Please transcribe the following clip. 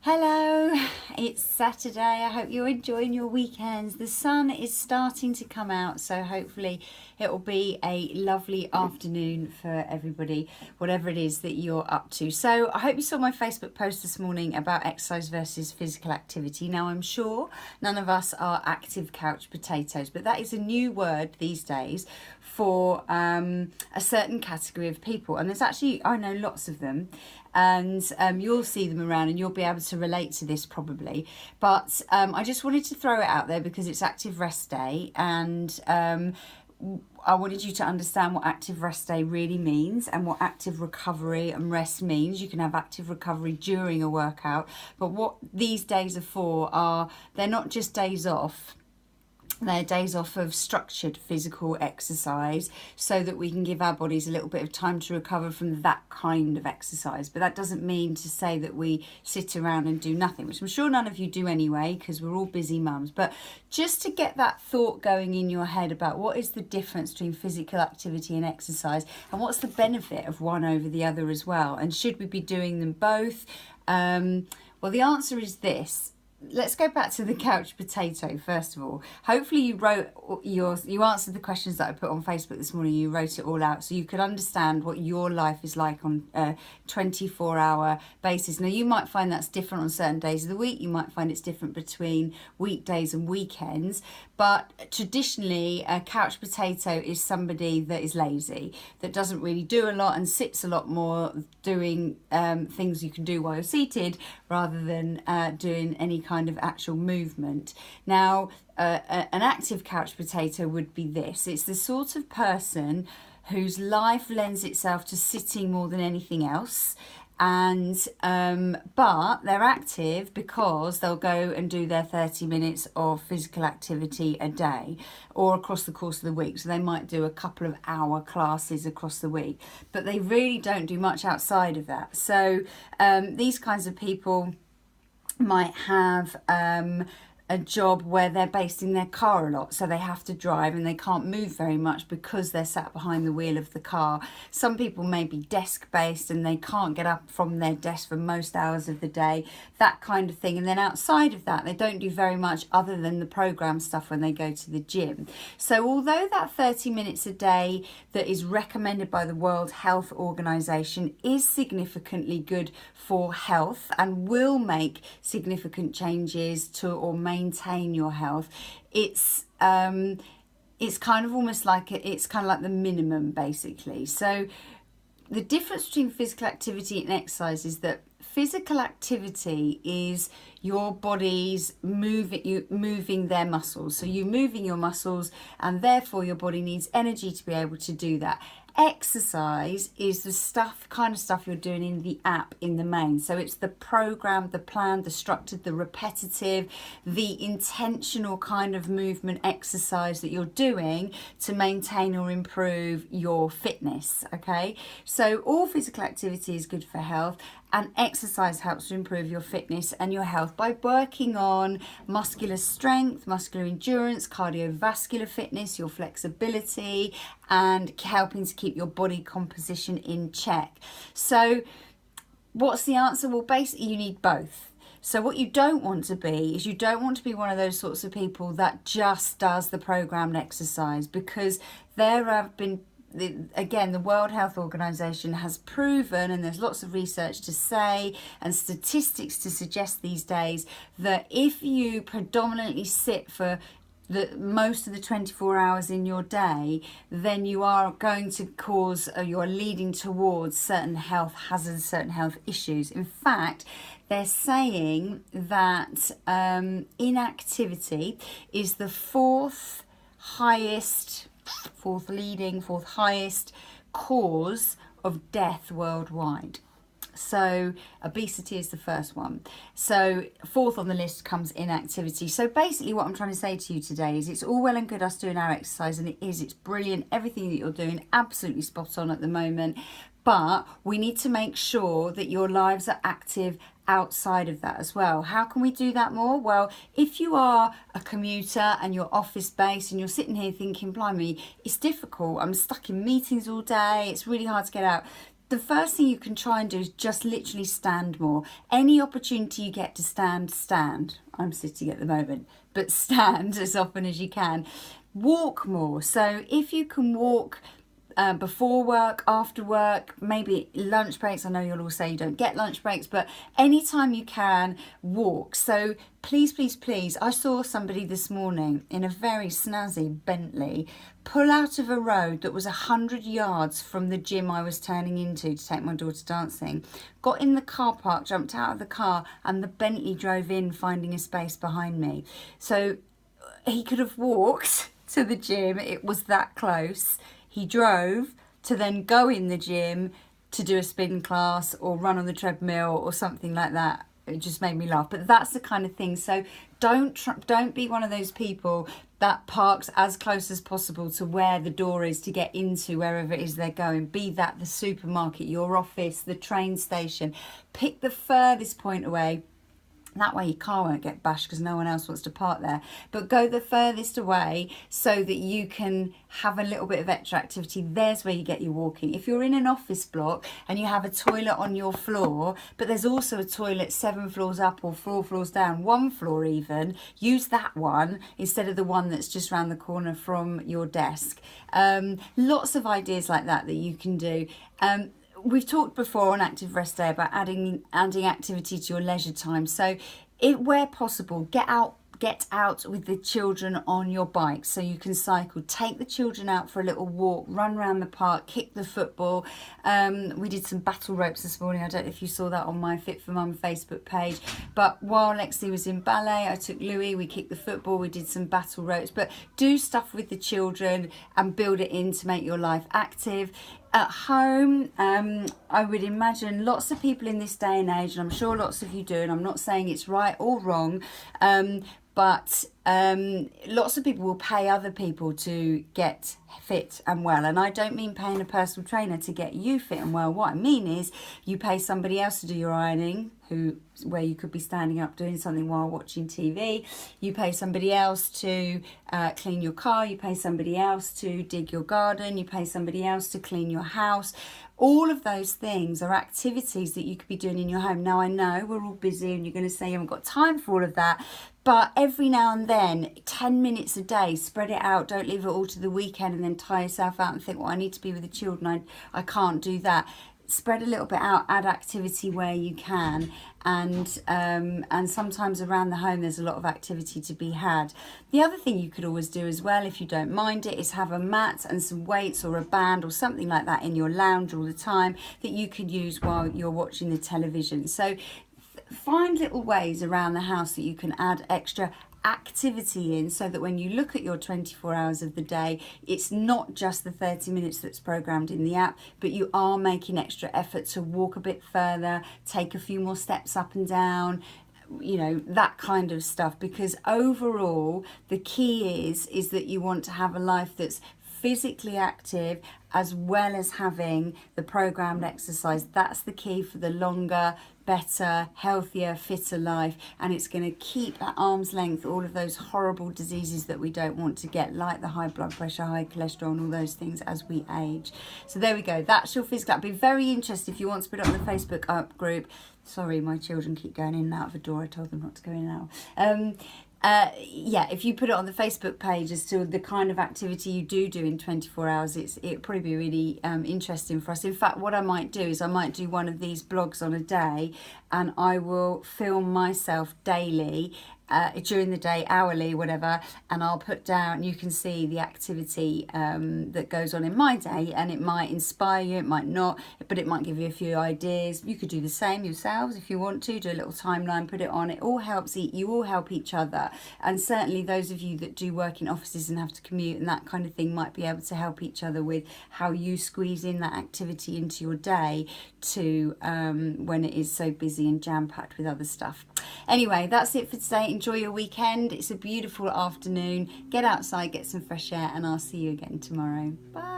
Hello, it's Saturday. I hope you're enjoying your weekends. The sun is starting to come out, so hopefully it will be a lovely afternoon for everybody, whatever it is that you're up to. So I hope you saw my Facebook post this morning about exercise versus physical activity. Now, I'm sure none of us are active couch potatoes, but that is a new word these days for a certain category of people. And there's actually, I know lots of them. And you'll see them around and you'll be able to relate to this probably. But I just wanted to throw it out there because it's Active Rest Day, and I wanted you to understand what Active Rest Day really means and what active recovery and rest means. You can have active recovery during a workout, but what these days are for they're not just days off. They're days off of structured physical exercise so that we can give our bodies a little bit of time to recover from that kind of exercise. But that doesn't mean to say that we sit around and do nothing, which I'm sure none of you do anyway, because we're all busy mums. But just to get that thought going in your head about what is the difference between physical activity and exercise, and what's the benefit of one over the other as well, and should we be doing them both? Well, the answer is this. Let's go back to the couch potato first of all. Hopefully you answered the questions that I put on Facebook this morning. You wrote it all out so you could understand what your life is like on a 24-hour basis. Now, you might find that's different on certain days of the week. You might find it's different between weekdays and weekends. But traditionally, a couch potato is somebody that is lazy, that doesn't really do a lot and sits a lot more doing things you can do while you're seated rather than doing any kind of actual movement. Now, an active couch potato would be this. It's the sort of person whose life lends itself to sitting more than anything else. And but they're active because they'll go and do their 30 minutes of physical activity a day or across the course of the week. So they might do a couple of hour classes across the week, but they really don't do much outside of that. So these kinds of people might have a job where they're based in their car a lot, so they have to drive and they can't move very much because they're sat behind the wheel of the car. Some people may be desk based and they can't get up from their desk for most hours of the day, that kind of thing. And then outside of that, they don't do very much other than the program stuff when they go to the gym. So although that 30 minutes a day that is recommended by the World Health Organization is significantly good for health and will make significant changes to or maintain your health, it's kind of almost like it's kind of like the minimum basically. So the difference between physical activity and exercise is that physical activity is your body's moving their muscles. So you're moving your muscles and therefore your body needs energy to be able to do that. Exercise is the kind of stuff you're doing in the app in the main. So it's the program, the plan, the structured, the repetitive, the intentional kind of movement exercise that you're doing to maintain or improve your fitness. Okay, so all physical activity is good for health, and exercise helps to improve your fitness and your health by working on muscular strength, muscular endurance, cardiovascular fitness, your flexibility, and helping to keep your body composition in check. So what's the answer? Well, basically you need both. So what you don't want to be is you don't want to be one of those sorts of people that just does the programmed exercise, because there have been the World Health Organization has proven, and there's lots of research to say and statistics to suggest these days, that if you predominantly sit for most of the 24 hours in your day, then you are going to you're leading towards certain health hazards, certain health issues. In fact, they're saying that inactivity is the fourth highest cause of death worldwide. So obesity is the first one. So fourth on the list comes inactivity. So basically what I'm trying to say to you today is it's all well and good us doing our exercise, and it's brilliant. Everything that you're doing, absolutely spot on at the moment. But we need to make sure that your lives are active outside of that as well. How can we do that more? Well, if you are a commuter and you're office based and you're sitting here thinking, blimey, it's difficult, I'm stuck in meetings all day, it's really hard to get out. the first thing you can try and do is just literally stand more. Any opportunity you get to stand. I'm sitting at the moment, but stand as often as you can. Walk more. So if you can walk before work, after work, maybe lunch breaks. I know you'll all say you don't get lunch breaks, but anytime you can, walk. So please, please, please, I saw somebody this morning in a very snazzy Bentley pull out of a road that was 100 yards from the gym I was turning into to take my daughter dancing, got in the car park, jumped out of the car, and the Bentley drove in, finding a space behind me. So he could have walked to the gym. It was that close. He drove to then go in the gym to do a spin class or run on the treadmill or something like that. It just made me laugh. But that's the kind of thing. So don't be one of those people that parks as close as possible to where the door is to get into wherever it is they're going. Be that the supermarket, your office, the train station. Pick the furthest point away. That way your car won't get bashed because no one else wants to park there. But go the furthest away so that you can have a little bit of extra activity. There's where you get your walking. If you're in an office block and you have a toilet on your floor, but there's also a toilet 7 floors up or 4 floors down, 1 floor even, use that one instead of the one that's just around the corner from your desk. Lots of ideas like that you can do. We've talked before on Active Rest Day about adding activity to your leisure time. So, where possible, get out with the children on your bike so you can cycle. Take the children out for a little walk, run around the park, kick the football. We did some battle ropes this morning. I don't know if you saw that on my Fit for Mum Facebook page. But while Lexi was in ballet, I took Louis, we kicked the football, we did some battle ropes. But do stuff with the children and build it in to make your life active. At home, I would imagine lots of people in this day and age, and I'm sure lots of you do, and I'm not saying it's right or wrong, but lots of people will pay other people to get fit and well. And I don't mean paying a personal trainer to get you fit and well. What I mean is you pay somebody else to do your ironing, where you could be standing up doing something while watching TV. You pay somebody else to clean your car. You pay somebody else to dig your garden. You pay somebody else to clean your house. All of those things are activities that you could be doing in your home. Now, I know we're all busy and you're going to say you haven't got time for all of that, but every now and then, 10 minutes a day, spread it out. Don't leave it all to the weekend and then tire yourself out and think, well, I need to be with the children. I can't do that. Spread a little bit out, add activity where you can, and sometimes around the home there's a lot of activity to be had. The other thing you could always do as well, if you don't mind it, is have a mat and some weights or a band or something like that in your lounge all the time that you could use while you're watching the television. So find little ways around the house that you can add extra activity in, so that when you look at your 24 hours of the day, it's not just the 30 minutes that's programmed in the app, but you are making extra effort to walk a bit further, take a few more steps up and down, you know, that kind of stuff. Because overall the key is that you want to have a life that's physically active as well as having the programmed exercise. That's the key for the longer, better, healthier, fitter life, and it's going to keep at arm's length all of those horrible diseases that we don't want to get, like the high blood pressure, high cholesterol, and all those things as we age. So there we go, that's your physical. I'd be very interested if you want to put it on the Facebook group. Sorry, my children keep going in and out of the door. I told them not to go in and out. If you put it on the Facebook page as to the kind of activity you do in 24 hours, it'll probably be really interesting for us. In fact, what I might do is I might do one of these blogs on a day, and I will film myself daily during the day, hourly, whatever, and I'll put down, you can see the activity that goes on in my day, and it might inspire you, it might not, but it might give you a few ideas. You could do the same yourselves if you want to, do a little timeline, put it on. It all helps, you all help each other, and certainly those of you that do work in offices and have to commute and that kind of thing might be able to help each other with how you squeeze in that activity into your day to when it is so busy and jam-packed with other stuff. Anyway, that's it for today. Enjoy your weekend. It's a beautiful afternoon. Get outside, get some fresh air, and I'll see you again tomorrow. Bye.